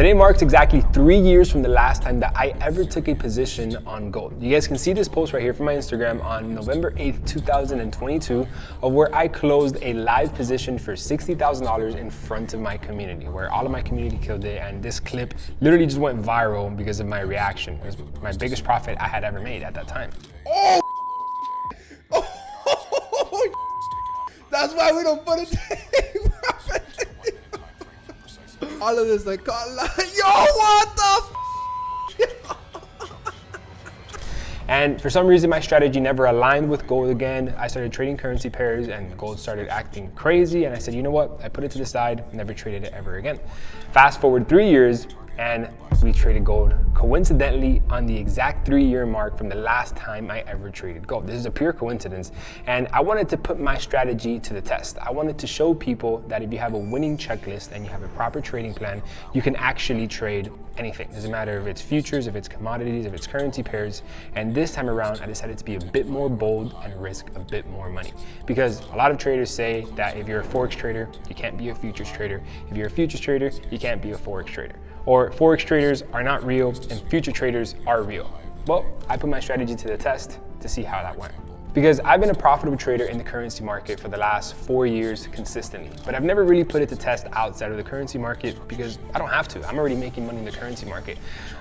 Today marks exactly 3 years from the last time that I ever took a position on gold. You guys can see this post right here from my Instagram on November 8th, 2022 of where I closed a live position for $60,000 in front of my community, where all of my community killed it, and this clip literally just went viral because of my reaction. It was my biggest profit I had ever made at that time. Oh! That's why we don't put it in. All of this like, yo, what the And for some reason, my strategy never aligned with gold again. I started trading currency pairs and gold started acting crazy. And I said, you know what? I put it to the side, never traded it ever again. Fast forward 3 years and we traded gold coincidentally on the exact 3-year mark from the last time I ever traded gold. This is a pure coincidence. And I wanted to put my strategy to the test. I wanted to show people that if you have a winning checklist and you have a proper trading plan, you can actually trade anything. It doesn't matter if it's futures, if it's commodities, if it's currency pairs. And this time around, I decided to be a bit more bold and risk a bit more money. Because a lot of traders say that if you're a Forex trader, you can't be a futures trader. If you're a futures trader, you can't be a Forex trader. Or Forex traders are not real and future traders are real. Well, I put my strategy to the test to see how that went. Because I've been a profitable trader in the currency market for the last 4 years consistently, but I've never really put it to test outside of the currency market because I don't have to. I'm already making money in the currency market.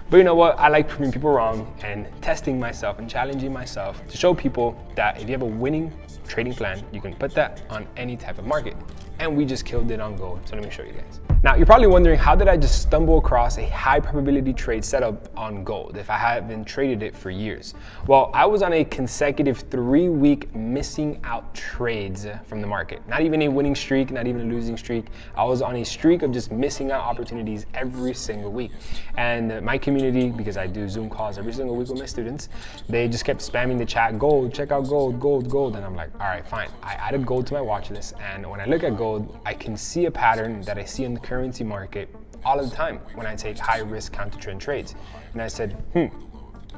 But you know what? I like proving people wrong and testing myself and challenging myself to show people that if you have a winning trading plan, you can put that on any type of market. And we just killed it on gold. So let me show you guys. Now, you're probably wondering, how did I just stumble across a high probability trade setup on gold if I haven't traded it for years? Well, I was on a consecutive 3-week missing out trades from the market. Not even a winning streak, not even a losing streak. I was on a streak of just missing out opportunities every single week. And my community, because I do Zoom calls every single week with my students, they just kept spamming the chat, gold, check out gold, gold, gold. And I'm like, all right, fine. I added gold to my watch list. And when I look at gold, I can see a pattern that I see in the currency market all of the time when I take high risk counter trend trades. And I said,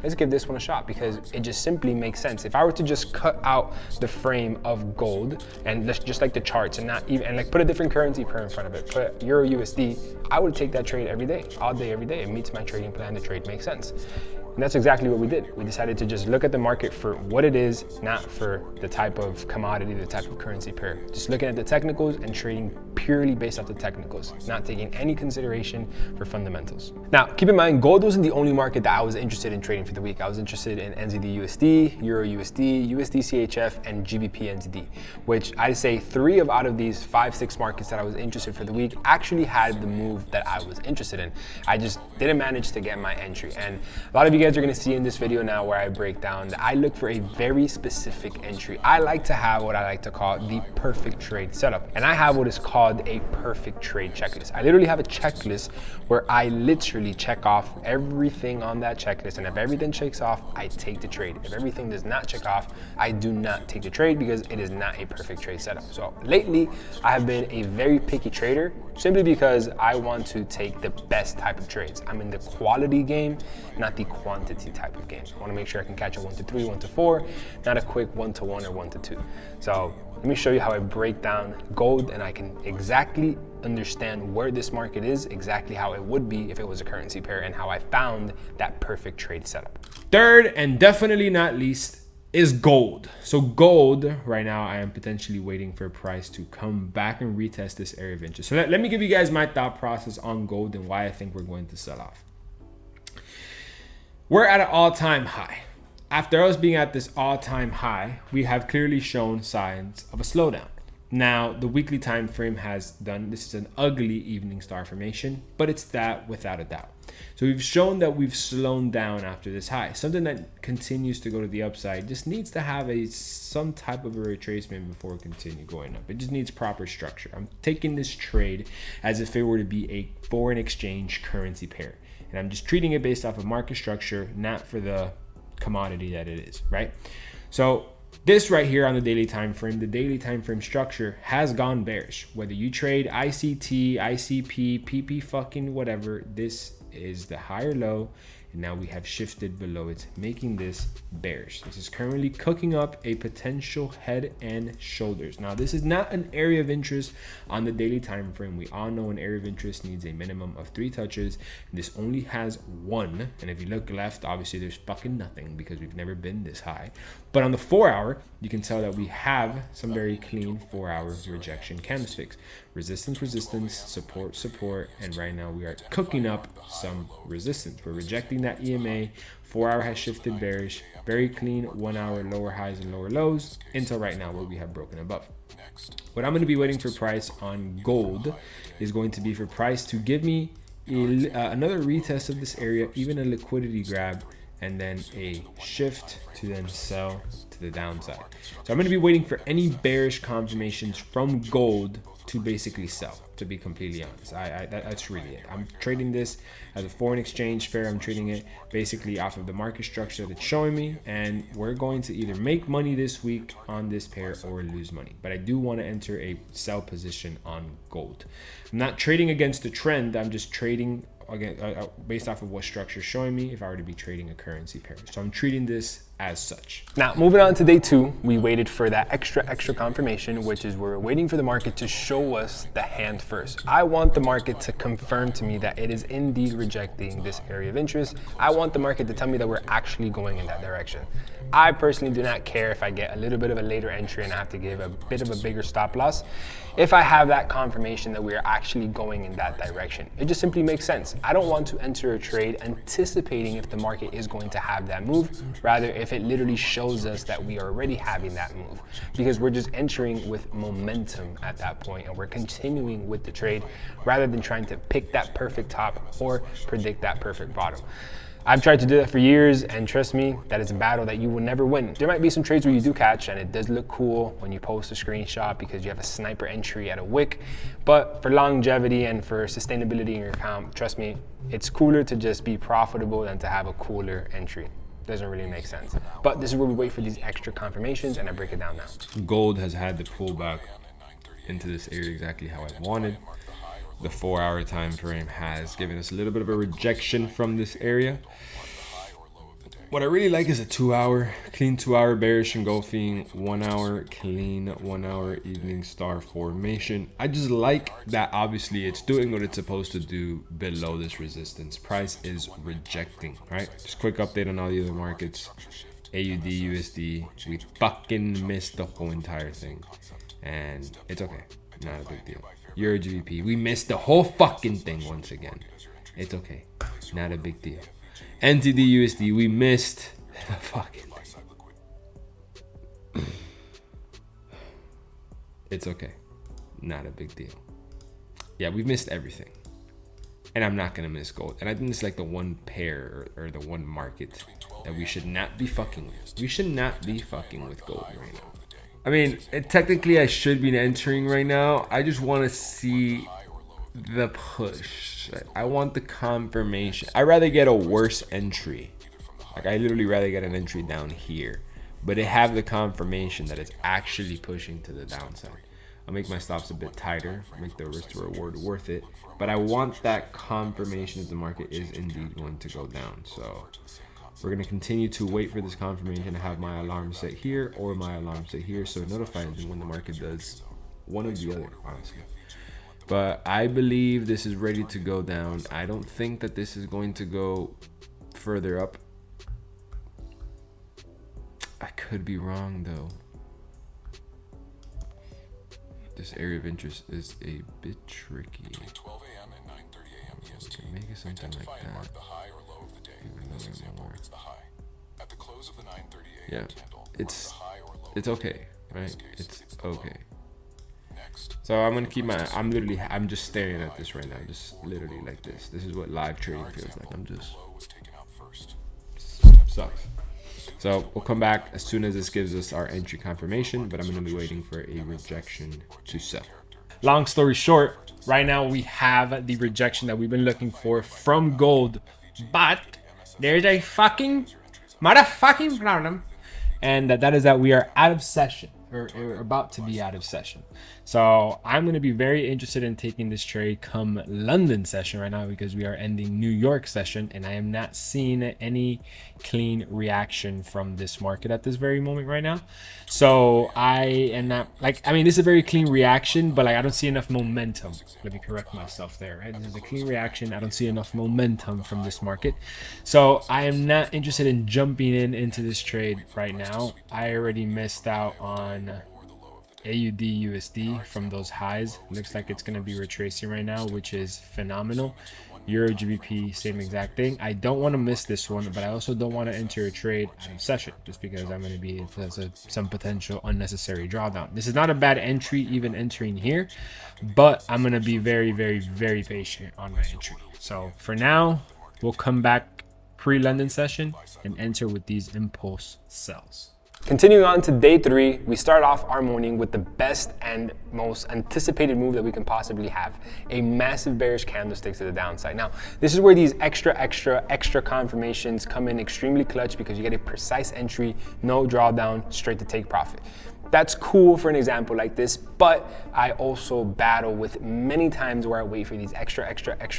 let's give this one a shot because it just simply makes sense. If I were to just cut out the frame of gold and just like the charts and not even, and like put a different currency pair in front of it, put Euro USD, I would take that trade every day, all day, every day. It meets my trading plan, the trade makes sense. And that's exactly what we did. We decided to just look at the market for what it is, not for the type of commodity, the type of currency pair. Just looking at the technicals and trading purely based off the technicals, not taking any consideration for fundamentals. Now, keep in mind, gold wasn't the only market that I was interested in trading for the week. I was interested in NZD USD, Euro USD, USD CHF, and GBP NZD, which I'd say 3 out of these 5-6 markets that I was interested for the week actually had the move that I was interested in. I just didn't manage to get my entry. And a lot of you guys are gonna see in this video now where I break down that I look for a very specific entry. I like to have what I like to call the perfect trade setup. And I have what is called a perfect trade checklist. I literally have a checklist where I literally check off everything on that checklist. And if everything checks off, I take the trade. If everything does not check off, I do not take the trade because it is not a perfect trade setup. So lately, I have been a very picky trader simply because I want to take the best type of trades. I'm in the quality game, not the quantity type of game. I want to make sure I can catch a 1 to 3, 1 to 4, not a quick 1 to 1 or 1 to 2. So let me show you how I break down gold and I can exactly understand where this market is, exactly how it would be if it was a currency pair, and how I found that perfect trade setup. Third, and definitely not least, is gold. So gold, right now, I am potentially waiting for a price to come back and retest this area of interest. So let me give you guys my thought process on gold and why I think we're going to sell off. We're at an all-time high. After us being at this all-time high, we have clearly shown signs of a slowdown. Now, the weekly time frame has done, this is an ugly evening star formation, but it's that without a doubt. So we've shown that we've slowed down after this high. Something that continues to go to the upside just needs to have some type of a retracement before it continue going up. It just needs proper structure. I'm taking this trade as if it were to be a foreign exchange currency pair. And I'm just treating it based off of market structure, not for the commodity that it is, right? So this right here on the daily time frame, the daily time frame structure has gone bearish. Whether you trade ICT, ICP, PP fucking whatever, this is the higher low and now we have shifted below it, making this bearish. This is currently cooking up a potential head and shoulders. Now, this is not an area of interest on the daily time frame. We all know an area of interest needs a minimum of 3 touches. This only has 1, and if you look left, obviously there's fucking nothing because we've never been this high. But on the 4-hour, you can tell that we have some very clean 4-hour rejection candlesticks. Resistance, resistance, support, support, and right now we are cooking up some resistance. We're rejecting that EMA. 4-hour has shifted bearish. Very clean 1-hour lower highs and lower lows until right now where we have broken above. What I'm going to be waiting for price on gold is going to be for price to give me another retest of this area, even a liquidity grab, and then a shift to then sell to the downside. So I'm going to be waiting for any bearish confirmations from gold to basically sell, to be completely honest. That's really it. I'm trading this as a foreign exchange pair. I'm trading it basically off of the market structure that's showing me, and we're going to either make money this week on this pair or lose money. But I do want to enter a sell position on gold. I'm not trading against the trend. I'm just trading again based off of what structure is showing me if I were to be trading a currency pair. So I'm treating this as such. Now, moving on to day 2, we waited for that extra confirmation, which is we're waiting for the market to show us the hand first. I want the market to confirm to me that it is indeed rejecting this area of interest. I want the market to tell me that we're actually going in that direction. I personally do not care if I get a little bit of a later entry and I have to give a bit of a bigger stop loss. If I have that confirmation that we are actually going in that direction, it just simply makes sense. I don't want to enter a trade anticipating if the market is going to have that move, rather if it literally shows us that we are already having that move, because we're just entering with momentum at that point and we're continuing with the trade rather than trying to pick that perfect top or predict that perfect bottom. I've tried to do that for years, and trust me, that is a battle that you will never win. There might be some trades where you do catch and it does look cool when you post a screenshot because you have a sniper entry at a wick, but for longevity and for sustainability in your account, trust me, it's cooler to just be profitable than to have a cooler entry. Doesn't really make sense. But this is where we wait for these extra confirmations, and I break it down now. Gold has had the pullback into this area exactly how I wanted. The 4-hour time frame has given us a little bit of a rejection from this area. What I really like is a 2-hour, clean 2-hour bearish engulfing, 1-hour clean, 1-hour evening star formation. I just like that obviously it's doing what it's supposed to do below this resistance. Price is rejecting, right? Just quick update on all the other markets. AUD, USD, we fucking missed the whole entire thing. And it's okay, not a big deal. Euro GBP, we missed the whole fucking thing once again. It's okay, not a big deal. NTD USD, we missed the fucking thing. It's okay, not a big deal. Yeah, we've missed everything. And I'm not gonna miss gold. And I think it's like the one pair or the one market that we should not be fucking with. We should not be fucking with gold right now. I mean, technically I should be entering right now. I just want to see the push. I want the confirmation. I'd rather get a worse entry. Like, I literally rather get an entry down here, but it have the confirmation that it's actually pushing to the downside. I'll make my stops a bit tighter, make the risk to reward worth it, but I want that confirmation that the market is indeed going to go down. So we're going to continue to wait for this confirmation to have my alarm set here or my alarm set here, so it notifies me when the market does one or the other, honestly. But I believe this is ready to go down. I don't think that this is going to go further up. I could be wrong though. This area of interest is a bit tricky. We can make it something like that. Yeah, it's okay, right? It's okay. So I'm gonna keep my, I'm just staring at this right now, just literally like this. This is what live trading feels like. I'm just, sucks. So we'll come back as soon as this gives us our entry confirmation, but I'm gonna be waiting for a rejection to sell. Long story short, right now we have the rejection that we've been looking for from gold, but there's a fucking motherfucking problem, and that is that we are out of session, or about to be out of session. So I'm going to be very interested in taking this trade come London session right now, because we are ending New York session and I am not seeing any clean reaction from this market at this very moment right now. So I am not like, I mean, this is a very clean reaction, but like I don't see enough momentum. Let me correct myself there, right? This is a clean reaction. I don't see enough momentum from this market. So I am not interested in jumping into this trade right now. I already missed out on AUD USD from those highs. Looks like it's going to be retracing right now, which is phenomenal. Euro GBP, same exact thing. I don't want to miss this one, but I also don't want to enter a trade out of session just because I'm going to be into some potential unnecessary drawdown. This is not a bad entry even entering here, but I'm going to be very, very, very patient on my entry. So for now, we'll come back pre-London session and enter with these impulse sells. Continuing on to day 3, we start off our morning with the best and most anticipated move that we can possibly have, a massive bearish candlestick to the downside. Now, this is where these extra confirmations come in extremely clutch, because you get a precise entry, no drawdown, straight to take profit. That's cool for an example like this, but I also battle with many times where I wait for these extra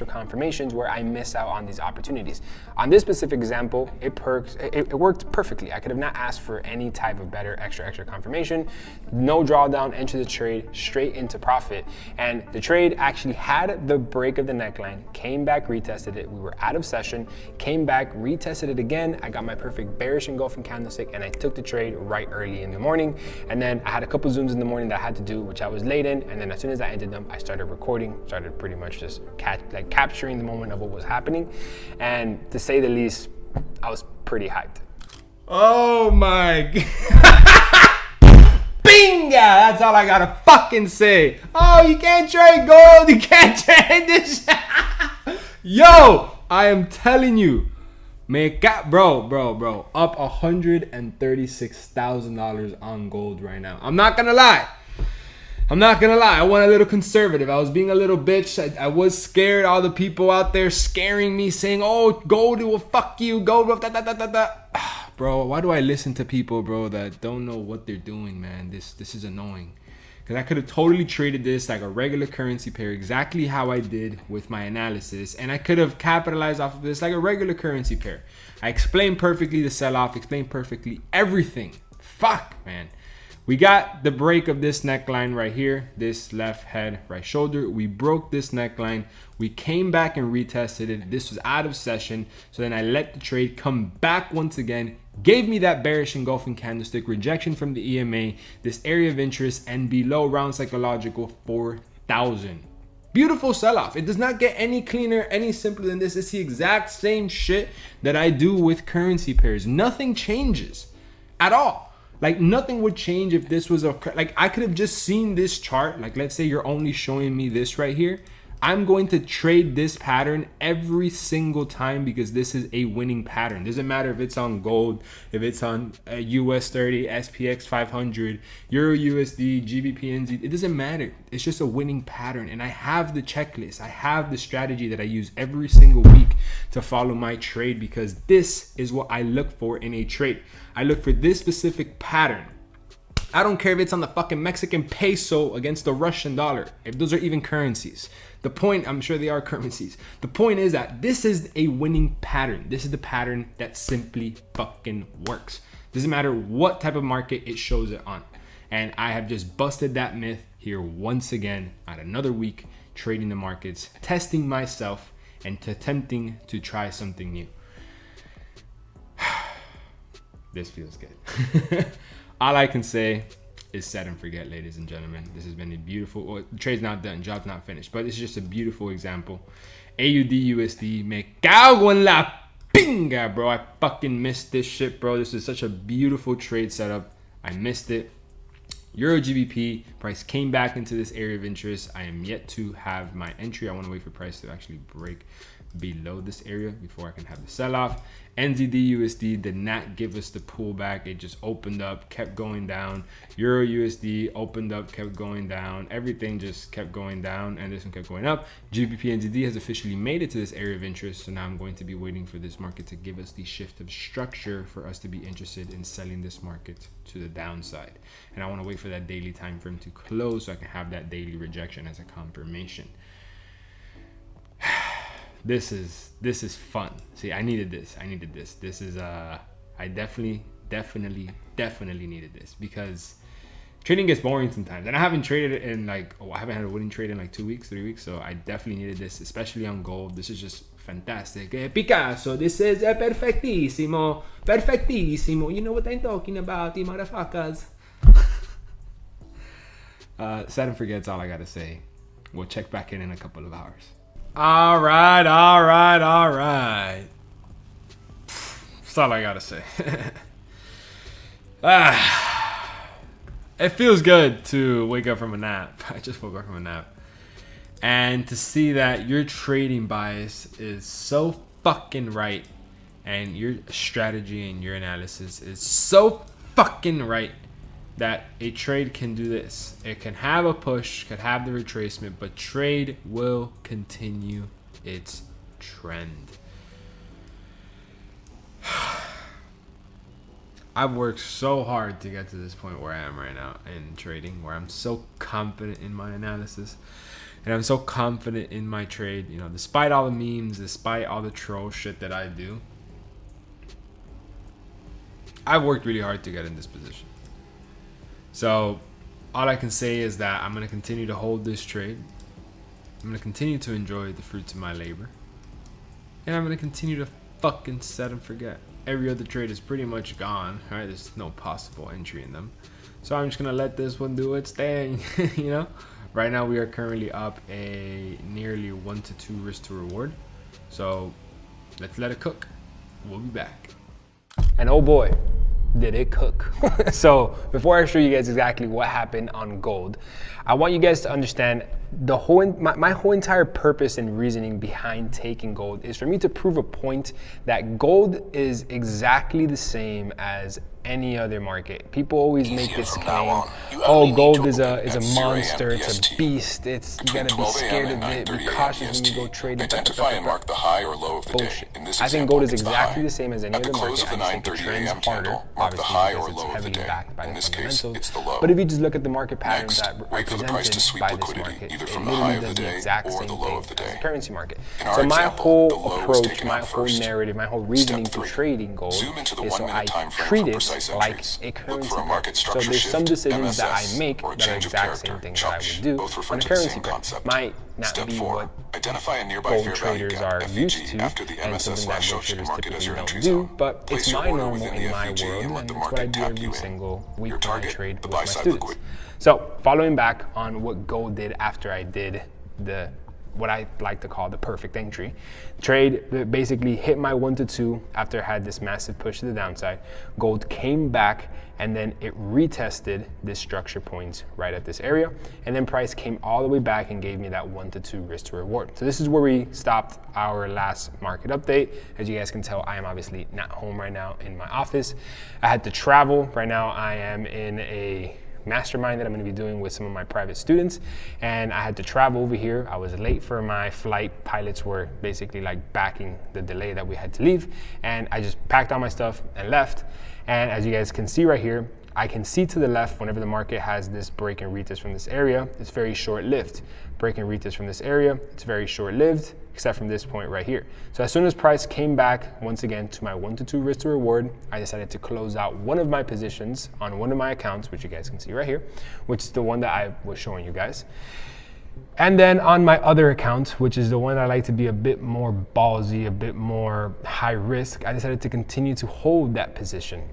confirmations where I miss out on these opportunities. On this specific example, it worked perfectly. I could have not asked for any type of better extra confirmation. No drawdown, enter the trade, straight into profit. And the trade actually had the break of the neckline, came back, retested it. We were out of session, came back, retested it again. I got my perfect bearish engulfing candlestick and I took the trade right early in the morning. And then I had a couple zooms in the morning that I had to do, which I was late in. And then as soon as I ended them, I started recording, started pretty much just capturing the moment of what was happening. And to say the least, I was pretty hyped. Oh my god. Binga! That's all I gotta fucking say. Oh, you can't trade gold. You can't trade this. Yo, I am telling you. Man, bro, up $136,000 on gold right now. I'm not gonna lie. I went a little conservative. I was being a little bitch. I was scared. All the people out there scaring me, saying, "Oh, gold, it will fuck you. Gold, da." Bro, why do I listen to people, bro, that don't know what they're doing, man? This is annoying. Because I could have totally traded this like a regular currency pair, exactly how I did with my analysis. And I could have capitalized off of this like a regular currency pair. I explained perfectly the sell-off, explained perfectly everything. Fuck, man. We got the break of this neckline right here, this left head, right shoulder. We broke this neckline. We came back and retested it. This was out of session. So then I let the trade come back once again, gave me that bearish engulfing candlestick, rejection from the EMA, this area of interest, and below round psychological 4,000. Beautiful sell-off. It does not get any cleaner, any simpler than this. It's the exact same shit that I do with currency pairs. Nothing changes at all. Like nothing would change if this was like I could have just seen this chart. Like let's say you're only showing me this right here. I'm going to trade this pattern every single time because this is a winning pattern. Doesn't matter if it's on gold, if it's on US 30, SPX 500, Euro USD, GBP NZ. It doesn't matter. It's just a winning pattern. And I have the checklist. I have the strategy that I use every single week to follow my trade because this is what I look for in a trade. I look for this specific pattern. I don't care if it's on the fucking Mexican peso against the Russian dollar, if those are even currencies. The point, I'm sure they are currencies. The point is that this is a winning pattern. This is the pattern that simply fucking works. Doesn't matter what type of market it shows it on. And I have just busted that myth here once again at another week, trading the markets, testing myself, and attempting to try something new. This feels good. All I can say is set and forget, ladies and gentlemen. This has been a beautiful, well, the trade's not done, job's not finished, but it's just a beautiful example. AUD USD, me cago en la pinga, bro. I fucking missed this shit, bro. This is such a beautiful trade setup. I missed it. Euro GBP, price came back into this area of interest. I am yet to have my entry. I want to wait for price to actually break below this area before I can have the sell-off. NZD USD did not give us the pullback. It just opened up, kept going down. Euro USD opened up, kept going down. Everything just kept going down, and this one kept going up. GBP NZD has officially made it to this area of interest, so now I'm going to be waiting for this market to give us the shift of structure for us to be interested in selling this market to the downside. And I want to wait for that daily time frame to close so I can have that daily rejection as a confirmation. This is fun. See, I needed this. This is I definitely needed this, because trading gets boring sometimes, and I haven't traded in like, I haven't had a winning trade in like 2 weeks, 3 weeks. So I definitely needed this, especially on gold. This is just fantastic. Picasso, this is perfectissimo. You know what I'm talking about, you motherfuckers. Set and forget's all I gotta say. We'll check back in a couple of hours. All right. That's all I gotta say. It feels good to wake up from a nap. I just woke up from a nap. And to see that your trading bias is so fucking right, and your strategy and your analysis is so fucking right, that a trade can do this. It can have a push, could have the retracement, but trade will continue its trend. I've worked so hard to get to this point where I am right now in trading, where I'm so confident in my analysis and I'm so confident in my trade. You know, despite all the memes, despite all the troll shit that I do, I've worked really hard to get in this position. So all I can say is that I'm going to continue to hold this trade. I'm going to continue to enjoy the fruits of my labor. And I'm going to continue to fucking set and forget. Every other trade is pretty much gone. All right, there's no possible entry in them. So I'm just going to let this one do its thing, you know? Right now we are currently up a nearly 1 to 2 risk to reward. So let's let it cook. We'll be back. And oh boy, did it cook. So before I show you guys exactly what happened on gold, I want you guys to understand the my whole entire purpose and reasoning behind taking gold is for me to prove a point that gold is exactly the same as any other market. People always make this claim, oh, gold is a monster, it's a beast, it's, you gotta be scared of it, be cautious when you go trading. Identify and mark the high or low of the day. In this I think gold is exactly the same as any other market. At the close of the I just think the 9:30 trend's a.m. harder, candle, mark the high or obviously, because low it's of the heavily day. backed by In the this case, fundamentals. it's the low. But if you just look at the market patterns Next, that wait for the price to represented sweep by this liquidity, market, either it from the high literally of the does the day exact or same the low thing of the as day. the currency market. In our So my example, whole the low was approach, taken my out whole first. narrative, my whole reasoning Step to 3. trading gold Zoom into the is so 1 I minute time frame treat for it precise like entries. a Look currency for a market market. So structure there's some shift, decisions that MSS, I make or a that are change of exact same character, things that I chunks, would do both refer on a to the currency same pair. concept. Might not Step be 4. what Identify a nearby gold fair value traders gap, are used FVG, to, after the and MSS something that last gold shows your traders market as typically your don't entry do, zone. but Place it's your my order normal within the in my FVG world, and let and the it's what I market do tap every you in. single week Your when I target, trade the with my buy side students. liquid. So following back on what gold did after I did what I like to call the perfect entry. Trade that basically hit my 1 to 2 after I had this massive push to the downside. Gold came back and then it retested this structure point right at this area. And then price came all the way back and gave me that 1 to 2 risk to reward. So this is where we stopped our last market update. As you guys can tell, I am obviously not home right now in my office. I had to travel. Right now I am in a mastermind that I'm going to be doing with some of my private students, and I had to travel over here. I was late for my flight. Pilots were basically like backing the delay that we had to leave, and I just packed all my stuff and left. And as you guys can see right here, I can see to the left whenever the market has this break and retest from this area, it's very short-lived. Break and retest from this area, it's very short-lived, except from this point right here. So as soon as price came back, once again, to my 1 to 2 risk to reward, I decided to close out one of my positions on one of my accounts, which you guys can see right here, which is the one that I was showing you guys. And then on my other account, which is the one I like to be a bit more ballsy, a bit more high risk, I decided to continue to hold that position.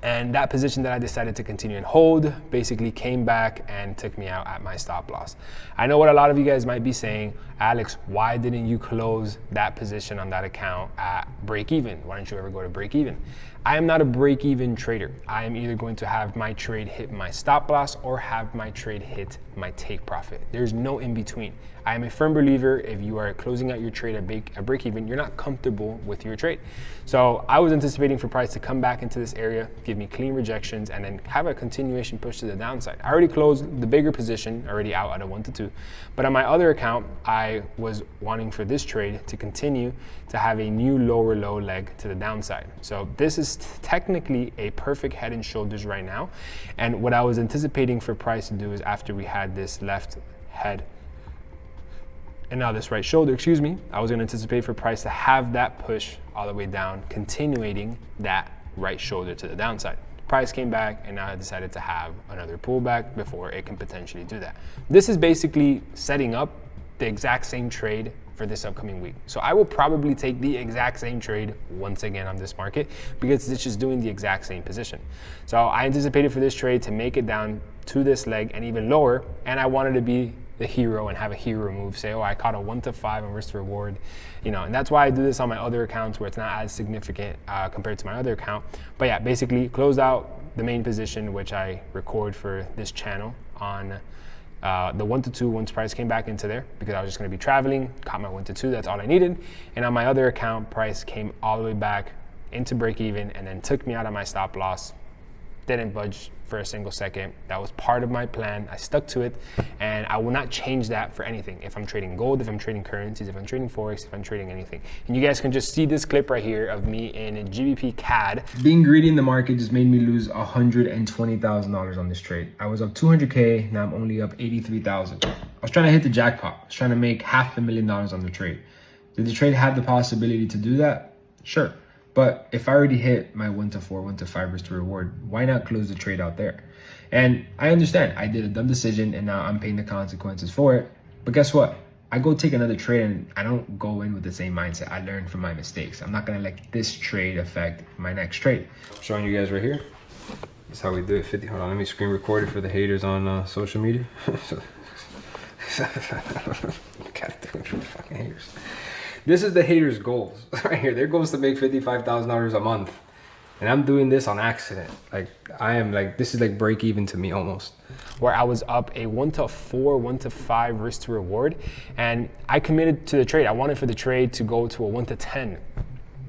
And that position that I decided to continue and hold basically came back and took me out at my stop loss. I know what a lot of you guys might be saying, Alex, why didn't you close that position on that account at break even? Why don't you ever go to break even? I am not a break even trader. I am either going to have my trade hit my stop loss or have my trade hit my take profit. There's no in between. I am a firm believer if you are closing out your trade at break even, you're not comfortable with your trade. So I was anticipating for price to come back into this area, give me clean rejections, and then have a continuation push to the downside. I already closed the bigger position, already out at a 1 to 2. But on my other account, I was wanting for this trade to continue to have a new lower low leg to the downside. So this is technically a perfect head and shoulders right now. And what I was anticipating for price to do is after we had this left head and now this right shoulder, I was going to anticipate for price to have that push all the way down, continuating that right shoulder to the downside. Price came back, and now I decided to have another pullback before it can potentially do that. This is basically setting up the exact same trade for this upcoming week. So I will probably take the exact same trade once again on this market because it's just doing the exact same position. So I anticipated for this trade to make it down to this leg and even lower, and I wanted to be the hero and have a hero move, say, oh, I caught a 1 to 5 on risk to reward, and that's why I do this on my other accounts where it's not as significant compared to my other account. But yeah, basically closed out the main position, which I record for this channel on the 1 to 2 once price came back into there because I was just going to be traveling, caught my 1 to 2, that's all I needed. And on my other account, price came all the way back into break even and then took me out of my stop loss. Didn't budge for a single second. That was part of my plan. I stuck to it, and I will not change that for anything. If I'm trading gold, if I'm trading currencies, if I'm trading Forex, if I'm trading anything. And you guys can just see this clip right here of me in GBP CAD. Being greedy in the market just made me lose $120,000 on this trade. I was up 200K, now I'm only up 83,000. I was trying to hit the jackpot. I was trying to make $500,000 on the trade. Did the trade have the possibility to do that? Sure. But if I already hit my 1 to 4, 1 to 5 risk to reward, why not close the trade out there? And I understand I did a dumb decision and now I'm paying the consequences for it. But guess what? I go take another trade and I don't go in with the same mindset. I learned from my mistakes. I'm not going to let this trade affect my next trade. I'm showing you guys right here. This is how we do it. 50. Hold on, let me screen record it for the haters on social media. Gotta do it for the fucking haters. This is the haters' goals right here. Their goal is to make $55,000 a month. And I'm doing this on accident. Like, this is like break even to me almost. Where I was up a 1 to 4, 1 to 5 risk to reward. And I committed to the trade. I wanted for the trade to go to a 1 to 10.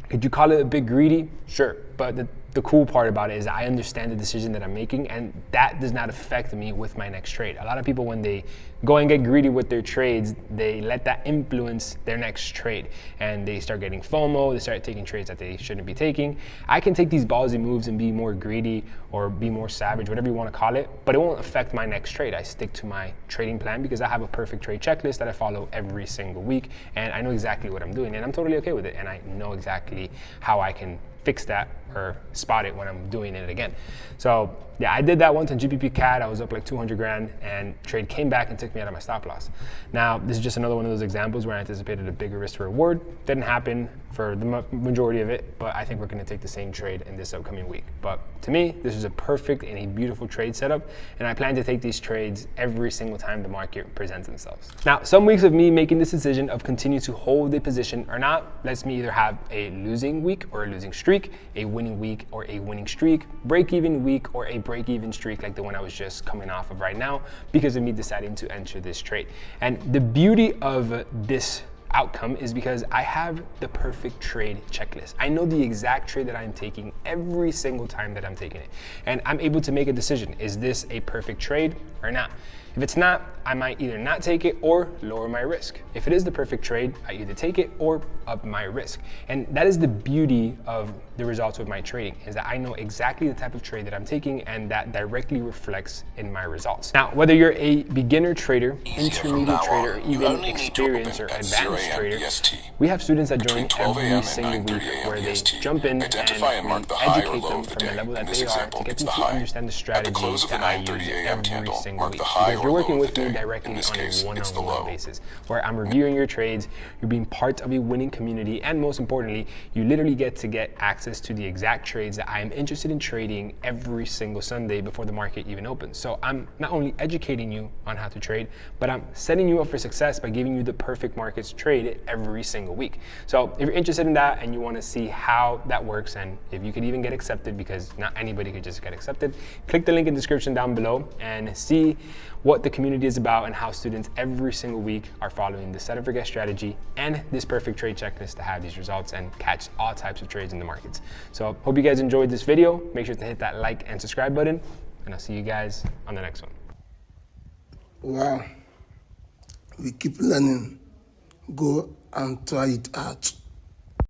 Could you call it a bit greedy? Sure. But the cool part about it is I understand the decision that I'm making, and that does not affect me with my next trade. A lot of people, when they go and get greedy with their trades, they let that influence their next trade, and they start getting FOMO, they start taking trades that they shouldn't be taking. I can take these ballsy moves and be more greedy or be more savage, whatever you want to call it, but it won't affect my next trade. I stick to my trading plan because I have a perfect trade checklist that I follow every single week, and I know exactly what I'm doing, and I'm totally okay with it, and I know exactly how I can fix that or spot it when I'm doing it again. So yeah, I did that once on GBP CAD. I was up like 200 grand and trade came back and took me out of my stop loss. Now, this is just another one of those examples where I anticipated a bigger risk to reward. Didn't happen for the majority of it, but I think we're gonna take the same trade in this upcoming week. But to me, this is a perfect and a beautiful trade setup, and I plan to take these trades every single time the market presents themselves. Now, some weeks of me making this decision of continue to hold a position or not lets me either have a losing week or a losing streak, a winning week or a winning streak, break-even week or a break-even streak like the one I was just coming off of right now because of me deciding to enter this trade. And the beauty of this outcome is because I have the perfect trade checklist. I know the exact trade that I'm taking every single time that I'm taking it. And I'm able to make a decision. Is this a perfect trade or not? If it's not, I might either not take it or lower my risk. If it is the perfect trade, I either take it or up my risk. And that is the beauty of the results of my trading, is that I know exactly the type of trade that I'm taking, and that directly reflects in my results. Now, whether you're a beginner trader, intermediate trader, or even experienced or advanced trader, we have students that join every single week where they jump in and we educate them from the level that they are to get them to understand the strategy that I use every single week. Because you're low working of with the me day. directly In this on case, a it's the one-on-one low. basis, where I'm reviewing your trades, you're being part of a winning community, and most importantly, you literally get to get access to the exact trades that I am interested in trading every single Sunday before the market even opens. So I'm not only educating you on how to trade, but I'm setting you up for success by giving you the perfect markets to trade every single week. So if you're interested in that and you want to see how that works and if you could even get accepted, because not anybody could just get accepted, click the link in the description down below and see what the community is about and how students every single week are following the set and forget strategy and this perfect trade checklist to have these results and catch all types of trades in the markets. So hope you guys enjoyed this video. Make sure to hit that like and subscribe button, and I'll see you guys on the next one. Wow. We keep learning. Go and try it out.